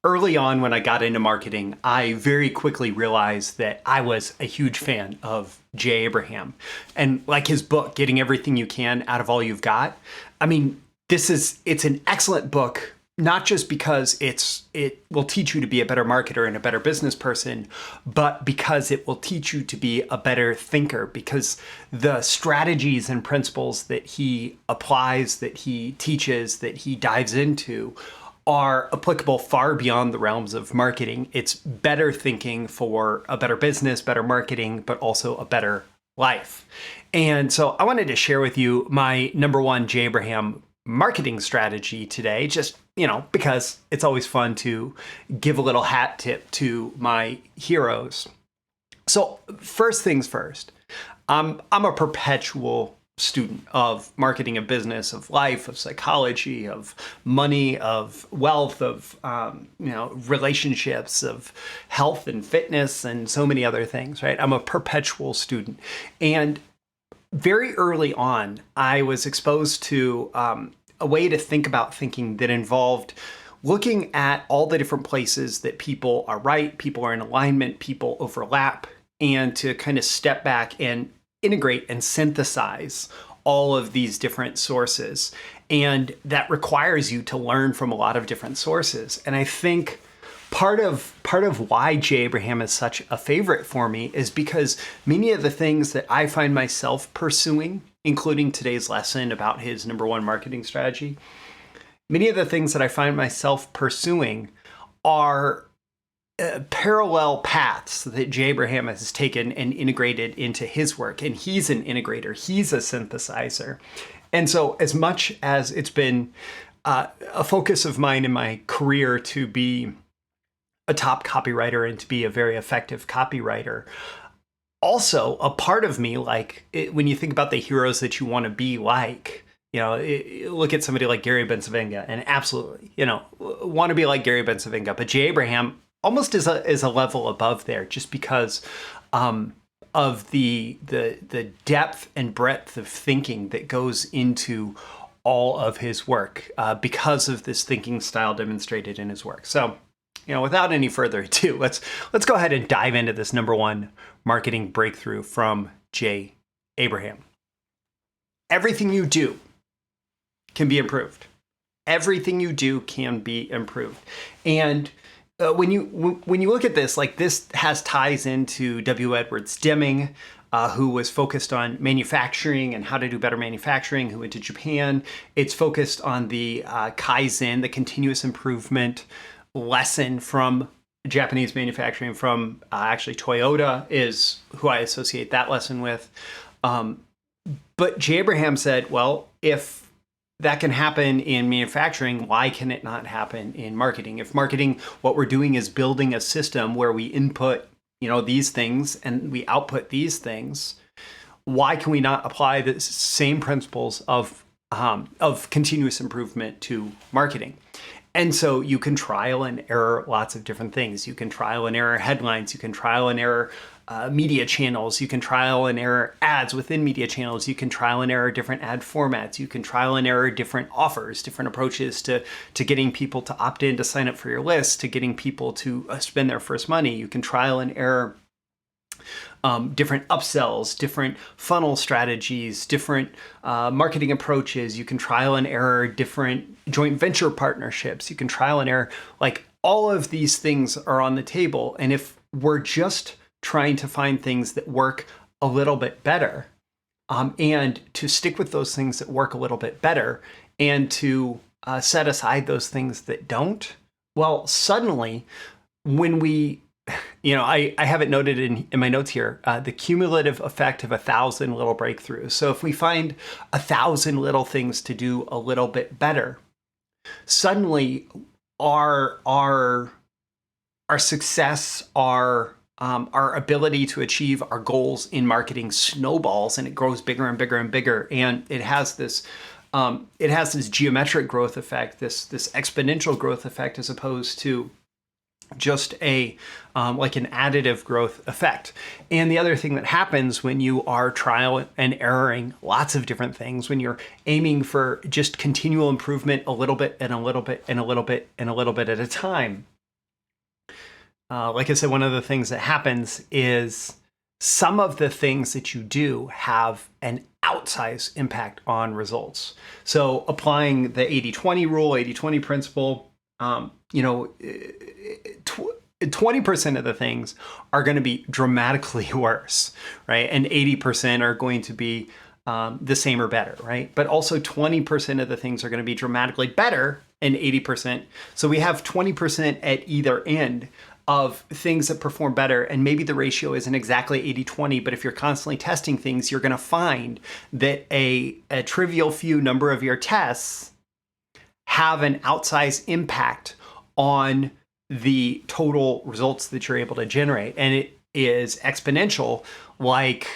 Early on when I got into marketing, I very quickly realized that I was a huge fan of Jay Abraham. And like his book, Getting Everything You Can Out of All You've Got. I mean, it's an excellent book, not just because it will teach you to be a better marketer and a better business person, but because it will teach you to be a better thinker, because the strategies and principles that he applies, that he teaches, that he dives into are applicable far beyond the realms of marketing. It's better thinking for a better business, better marketing, but also a better life. And so I wanted to share with you my number one Jay Abraham marketing strategy today, just, because it's always fun to give a little hat tip to my heroes. So first things first, I'm a perpetual student of marketing and business, of life, of psychology, of money, of wealth, of relationships, of health and fitness, and so many other things, right? I'm a perpetual student. And very early on, I was exposed to a way to think about thinking that involved looking at all the different places that people are right, people are in alignment, people overlap, and to kind of step back and integrate and synthesize all of these different sources. And that requires you to learn from a lot of different sources. And I think part of why Jay Abraham is such a favorite for me is because many of the things that I find myself pursuing, including today's lesson about his number one marketing strategy, many of the things that I find myself pursuing are parallel paths that Jay Abraham has taken and integrated into his work. And he's an integrator, he's a synthesizer. And so as much as it's been a focus of mine in my career to be a top copywriter and to be a very effective copywriter, also a part of me, when you think about the heroes that you want to be like, look at somebody like Gary Bencivenga and absolutely, want to be like Gary Bencivenga. But Jay Abraham almost is a level above there, just because of the depth and breadth of thinking that goes into all of his work, because of this thinking style demonstrated in his work. So, without any further ado, let's go ahead and dive into this number one marketing breakthrough from Jay Abraham. Everything you do can be improved. Everything you do can be improved. And when you look at this, this has ties into W. Edwards Deming, who was focused on manufacturing and how to do better manufacturing, who went to Japan. It's focused on the Kaizen, the continuous improvement lesson from Japanese manufacturing, from actually Toyota is who I associate that lesson with. But Jay Abraham said, well, if that can happen in manufacturing, why can it not happen in marketing? If marketing, what we're doing is building a system where we input, these things and we output these things, why can we not apply the same principles of continuous improvement to marketing? And so you can trial and error lots of different things. You can trial and error headlines. You can trial and error media channels. You can trial and error ads within media channels. You can trial and error different ad formats. You can trial and error different offers, different approaches to getting people to opt in to sign up for your list, to getting people to spend their first money. You can trial and error different upsells, different funnel strategies, different marketing approaches. You can trial and error different joint venture partnerships. You can trial and error, all of these things are on the table. And if we're just trying to find things that work a little bit better, and to stick with those things that work a little bit better, and to set aside those things that don't, well, suddenly when we I have it noted in my notes here, the cumulative effect of 1,000 little breakthroughs. So if we find 1,000 little things to do a little bit better, suddenly our success, our ability to achieve our goals in marketing snowballs, and it grows bigger and bigger and bigger. And it has this geometric growth effect, this exponential growth effect, as opposed to just an additive growth effect. And the other thing that happens when you are trial and erroring lots of different things, when you're aiming for just continual improvement a little bit and a little bit and a little bit and a little bit at a time, like I said, one of the things that happens is some of the things that you do have an outsized impact on results. So applying the 80-20 rule, 80-20 principle, 20% of the things are going to be dramatically worse, right? And 80% are going to be the same or better, right? But also 20% of the things are going to be dramatically better and 80%. So we have 20% at either end of things that perform better. And maybe the ratio isn't exactly 80-20, but if you're constantly testing things, you're going to find that a trivial few number of your tests have an outsized impact on the total results that you're able to generate. And it is exponential, like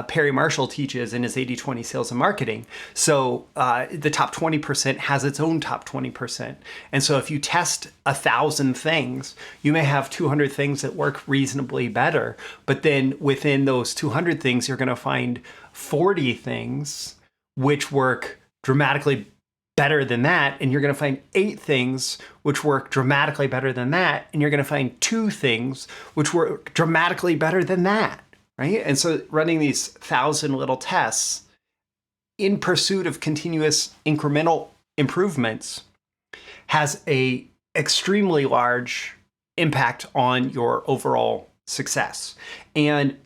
Perry Marshall teaches in his 80-20 sales and marketing. So the top 20% has its own top 20%. And so if you test 1,000 things, you may have 200 things that work reasonably better. But then within those 200 things, you're going to find 40 things which work dramatically better than that. And you're going to find 8 things which work dramatically better than that. And you're going to find 2 things which work dramatically better than that. Right? And so running these 1,000 little tests in pursuit of continuous incremental improvements has a extremely large impact on your overall success. And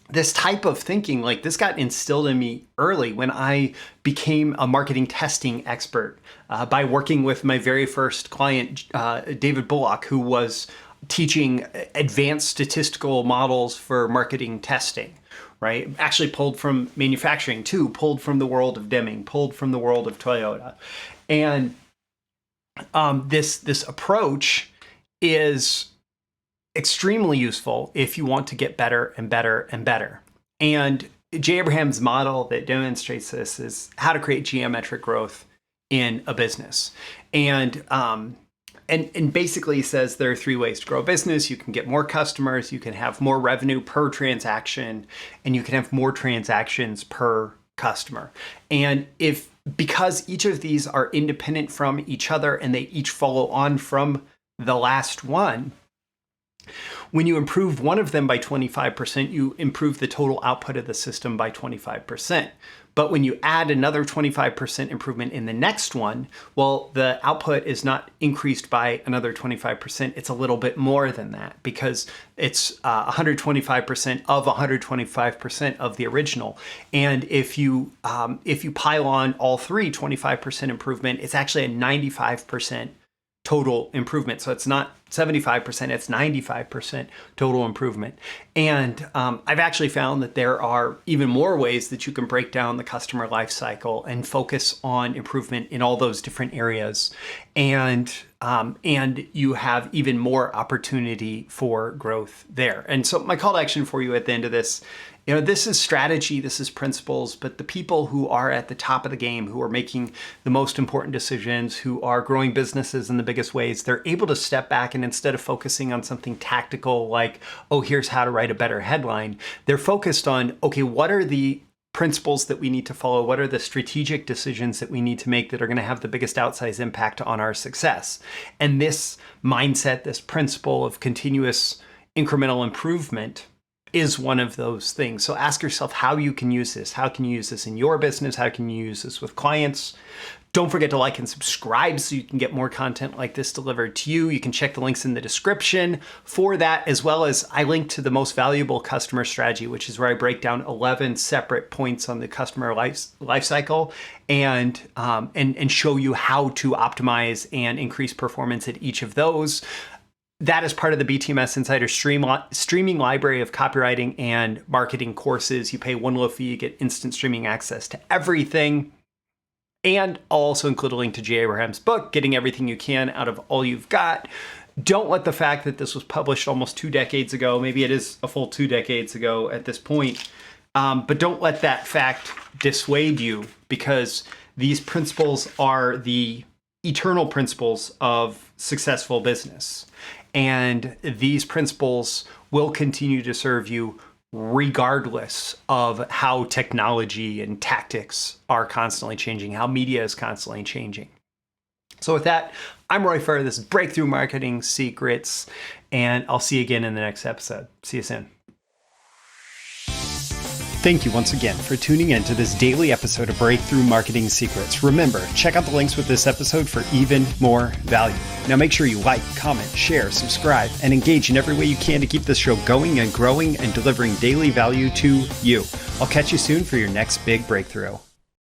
this type of thinking, like this got instilled in me early when I became a marketing testing expert by working with my very first client, David Bullock, who was teaching advanced statistical models for marketing testing, right? Actually pulled from manufacturing too, pulled from the world of Deming, pulled from the world of Toyota. And this approach is extremely useful if you want to get better and better and better. And Jay Abraham's model that demonstrates this is how to create geometric growth in a business. And basically says there are 3 ways to grow a business. You can get more customers, you can have more revenue per transaction, and you can have more transactions per customer. And because each of these are independent from each other and they each follow on from the last one, when you improve one of them by 25%, you improve the total output of the system by 25%. But when you add another 25% improvement in the next one, well, the output is not increased by another 25%. It's a little bit more than that because it's 125% of 125% of the original. And if you pile on all 3 25% improvement, it's actually a 95% total improvement. So it's not 75%, it's 95% total improvement. And I've actually found that there are even more ways that you can break down the customer life cycle and focus on improvement in all those different areas. And you have even more opportunity for growth there. And so my call to action for you at the end of this, this is strategy, this is principles, but the people who are at the top of the game, who are making the most important decisions, who are growing businesses in the biggest ways, they're able to step back and instead of focusing on something tactical like, oh, here's how to write a better headline, they're focused on, okay, what are the principles that we need to follow? What are the strategic decisions that we need to make that are going to have the biggest outsized impact on our success? And this mindset, this principle of continuous incremental improvement is one of those things. So ask yourself how you can use this. How can you use this in your business? How can you use this with clients? Don't forget to like and subscribe so you can get more content like this delivered to you. You can check the links in the description for that, as well as I link to the most valuable customer strategy, which is where I break down 11 separate points on the customer life cycle and show you how to optimize and increase performance at each of those. That is part of the BTMS Insider streaming library of copywriting and marketing courses. You pay one low fee, you get instant streaming access to everything. And I'll also include a link to Jay Abraham's book, Getting Everything You Can Out of All You've Got. Don't let the fact that this was published almost 2 decades ago, maybe it is a full 2 decades ago at this point, but don't let that fact dissuade you, because these principles are the eternal principles of successful business. And these principles will continue to serve you regardless of how technology and tactics are constantly changing, how media is constantly changing. So with that, I'm Roy Furr. This is Breakthrough Marketing Secrets, and I'll see you again in the next episode. See you soon. Thank you once again for tuning in to this daily episode of Breakthrough Marketing Secrets. Remember, check out the links with this episode for even more value. Now make sure you like, comment, share, subscribe, and engage in every way you can to keep this show going and growing and delivering daily value to you. I'll catch you soon for your next big breakthrough.